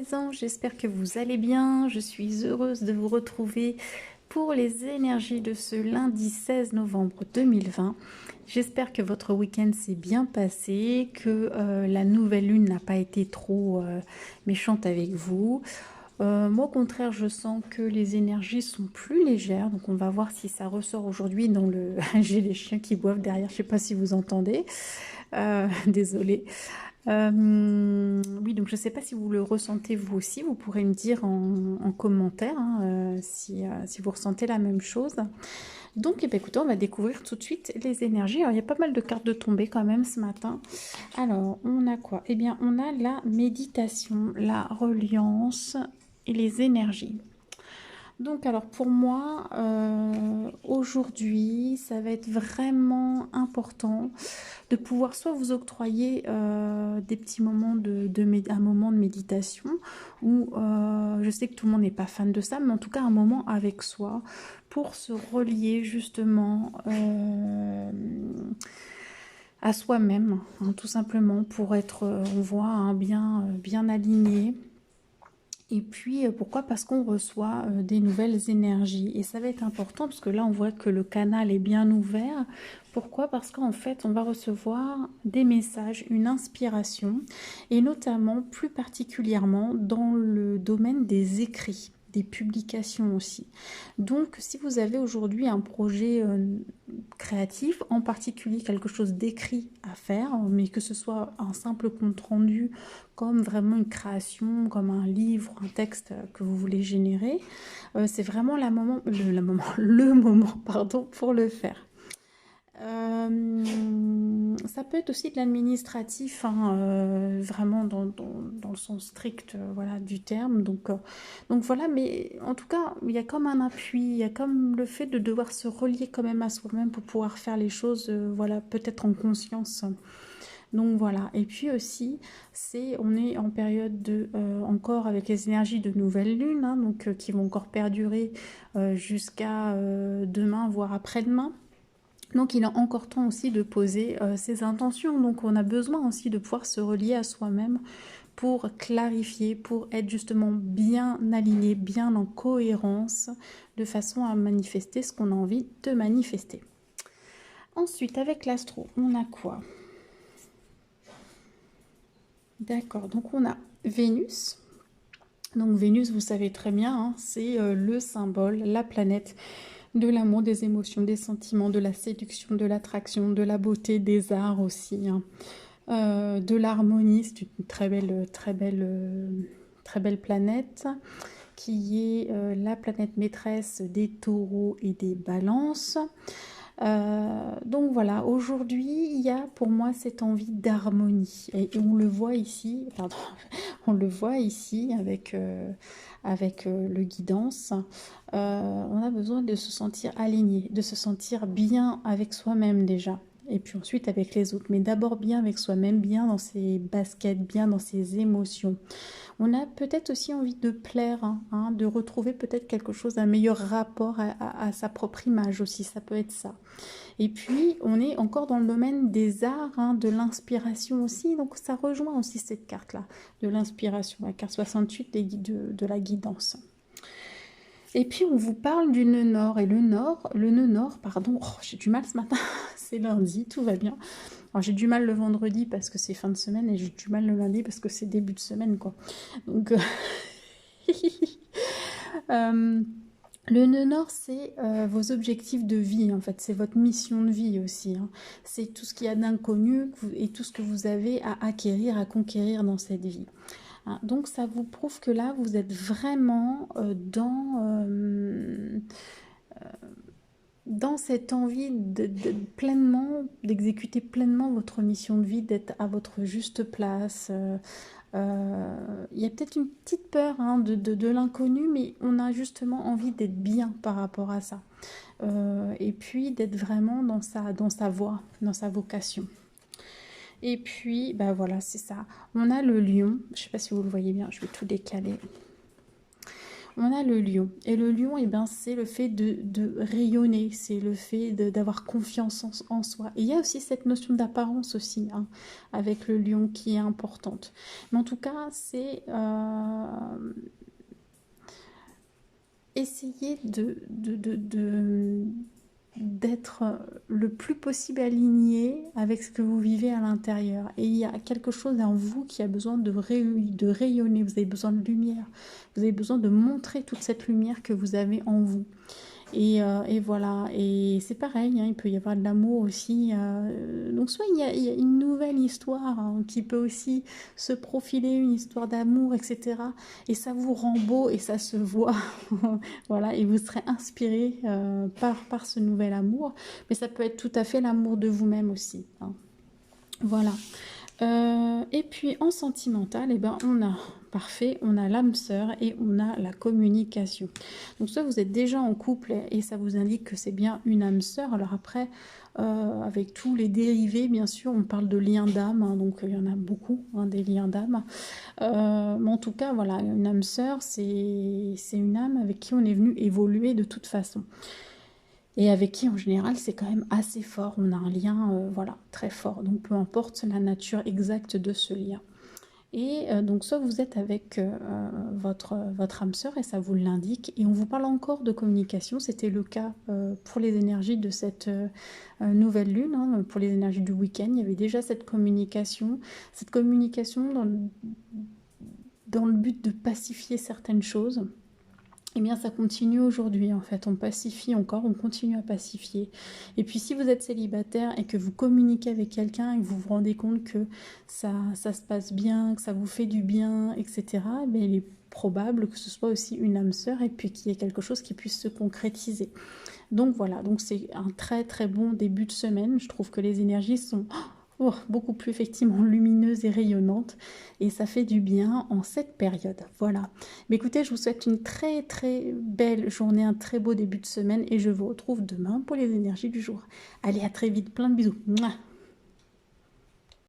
mes anges, j'espère que vous allez bien. Je suis heureuse de vous retrouver pour les énergies de ce lundi 16 novembre 2020. J'espère que votre week-end s'est bien passé, que la nouvelle lune n'a pas été trop méchante avec vous. Moi, au contraire, je sens que les énergies sont plus légères. Donc, on va voir si ça ressort aujourd'hui dans le... J'ai les chiens qui boivent derrière, je ne sais pas si vous entendez. Désolée. Oui, donc je ne sais pas si vous le ressentez vous aussi. Vous pourrez me dire en commentaire hein, si vous ressentez la même chose. Donc, eh bien, écoutez, on va découvrir tout de suite les énergies. Alors, il y a pas mal de cartes de tombées quand même ce matin. Alors, on a quoi? Eh bien, on a la méditation, la reliance et les énergies. Donc alors pour moi, aujourd'hui, ça va être vraiment important de pouvoir soit vous octroyer des petits moments un moment de méditation, ou je sais que tout le monde n'est pas fan de ça, mais en tout cas un moment avec soi pour se relier justement à soi-même, hein, tout simplement pour être, on voit, hein, bien aligné. Et puis, pourquoi? Parce qu'on reçoit des nouvelles énergies. Et ça va être important parce que là, on voit que le canal est bien ouvert. Pourquoi? Parce qu'en fait, on va recevoir des messages, une inspiration, et notamment, plus particulièrement, dans le domaine des écrits, des publications aussi. Donc, si vous avez aujourd'hui un projet créatif, en particulier quelque chose d'écrit à faire, mais que ce soit un simple compte rendu, comme vraiment une création, comme un livre, un texte que vous voulez générer, c'est vraiment le moment pardon, pour le faire. Ça peut être aussi de l'administratif, hein, vraiment dans le sens strict voilà, du terme. Donc voilà, mais en tout cas, il y a comme un appui, il y a comme le fait de devoir se relier quand même à soi-même pour pouvoir faire les choses, voilà, peut-être en conscience. Donc voilà, et puis aussi, on est en période encore avec les énergies de nouvelle lune, hein, donc qui vont encore perdurer jusqu'à demain, voire après-demain. Donc il est encore temps aussi de poser ses intentions. Donc on a besoin aussi de pouvoir se relier à soi-même pour clarifier, pour être justement bien aligné, bien en cohérence, de façon à manifester ce qu'on a envie de manifester. Ensuite, avec l'astro, on a quoi? D'accord, donc on a Vénus. Donc Vénus, vous savez très bien, hein, c'est le symbole, la planète de l'amour, des émotions, des sentiments, de la séduction, de l'attraction, de la beauté, des arts aussi, hein. De l'harmonie. C'est une très belle planète qui est la planète maîtresse des taureaux et des balances. Donc voilà, aujourd'hui, il y a pour moi cette envie d'harmonie. Et on le voit ici, pardon, on le voit ici avec le guidance. On a besoin de se sentir aligné, de se sentir bien avec soi-même déjà. Et puis ensuite avec les autres. Mais d'abord bien avec soi-même, bien dans ses baskets, bien dans ses émotions. On a peut-être aussi envie de plaire, hein, de retrouver peut-être quelque chose, un meilleur rapport à sa propre image aussi, ça peut être ça. Et puis, on est encore dans le domaine des arts, hein, de l'inspiration aussi, donc ça rejoint aussi cette carte-là, de l'inspiration, la carte 68 de la guidance. Et puis, on vous parle du nœud nord, et le nœud nord, pardon, oh, j'ai du mal ce matin, c'est lundi, tout va bien. Alors j'ai du mal le vendredi parce que c'est fin de semaine et j'ai du mal le lundi parce que c'est début de semaine, quoi. Donc le nœud nord, c'est vos objectifs de vie, en fait. C'est votre mission de vie aussi, hein. C'est tout ce qu'il y a d'inconnu et tout ce que vous avez à acquérir, à conquérir dans cette vie. Hein, donc ça vous prouve que là, vous êtes vraiment dans cette envie d'exécuter pleinement votre mission de vie, d'être à votre juste place. Il y a peut-être une petite peur hein, de l'inconnu, mais on a justement envie d'être bien par rapport à ça. Et puis d'être vraiment dans sa voie, dans sa vocation. Et puis, bah voilà, c'est ça. On a le lion. Je ne sais pas si vous le voyez bien, je vais tout décaler. On a le lion. Et le lion, eh ben, c'est le fait de rayonner, c'est le fait d'avoir confiance en soi. Et il y a aussi cette notion d'apparence aussi, hein, avec le lion qui est importante. Mais en tout cas, c'est essayez d'être le plus possible aligné avec ce que vous vivez à l'intérieur. Et il y a quelque chose en vous qui a besoin de rayonner, vous avez besoin de lumière, vous avez besoin de montrer toute cette lumière que vous avez en vous. Et voilà, et c'est pareil, hein, il peut y avoir de l'amour aussi. Donc soit il y a une nouvelle histoire hein, qui peut aussi se profiler, une histoire d'amour, etc. Et ça vous rend beau et ça se voit. Voilà, et vous serez inspiré par ce nouvel amour. Mais ça peut être tout à fait l'amour de vous-même aussi. Hein. Voilà. Et puis en sentimental, eh ben, on a l'âme sœur et on a la communication. Donc soit vous êtes déjà en couple et ça vous indique que c'est bien une âme sœur. Alors après, avec tous les dérivés, bien sûr, on parle de liens d'âme, hein, donc il y en a beaucoup, hein, des liens d'âme. Mais en tout cas, voilà, une âme sœur, c'est une âme avec qui on est venu évoluer de toute façon. Et avec qui en général c'est quand même assez fort, on a un lien voilà, très fort, donc peu importe la nature exacte de ce lien. Et donc soit vous êtes avec votre âme sœur et ça vous l'indique, et on vous parle encore de communication, c'était le cas pour les énergies de cette nouvelle lune, hein, pour les énergies du week-end, il y avait déjà cette communication dans le but de pacifier certaines choses. Eh bien, ça continue aujourd'hui, en fait. On pacifie encore, on continue à pacifier. Et puis, si vous êtes célibataire et que vous communiquez avec quelqu'un et que vous vous rendez compte que ça se passe bien, que ça vous fait du bien, etc., eh il est probable que ce soit aussi une âme sœur et puis qu'il y ait quelque chose qui puisse se concrétiser. Donc, voilà. Donc, c'est un très, très bon début de semaine. Je trouve que les énergies sont beaucoup plus effectivement lumineuse et rayonnante, et ça fait du bien en cette période. Voilà. Mais écoutez, je vous souhaite une très très belle journée, un très beau début de semaine, et je vous retrouve demain pour les énergies du jour. Allez, à très vite, plein de bisous. Mouah.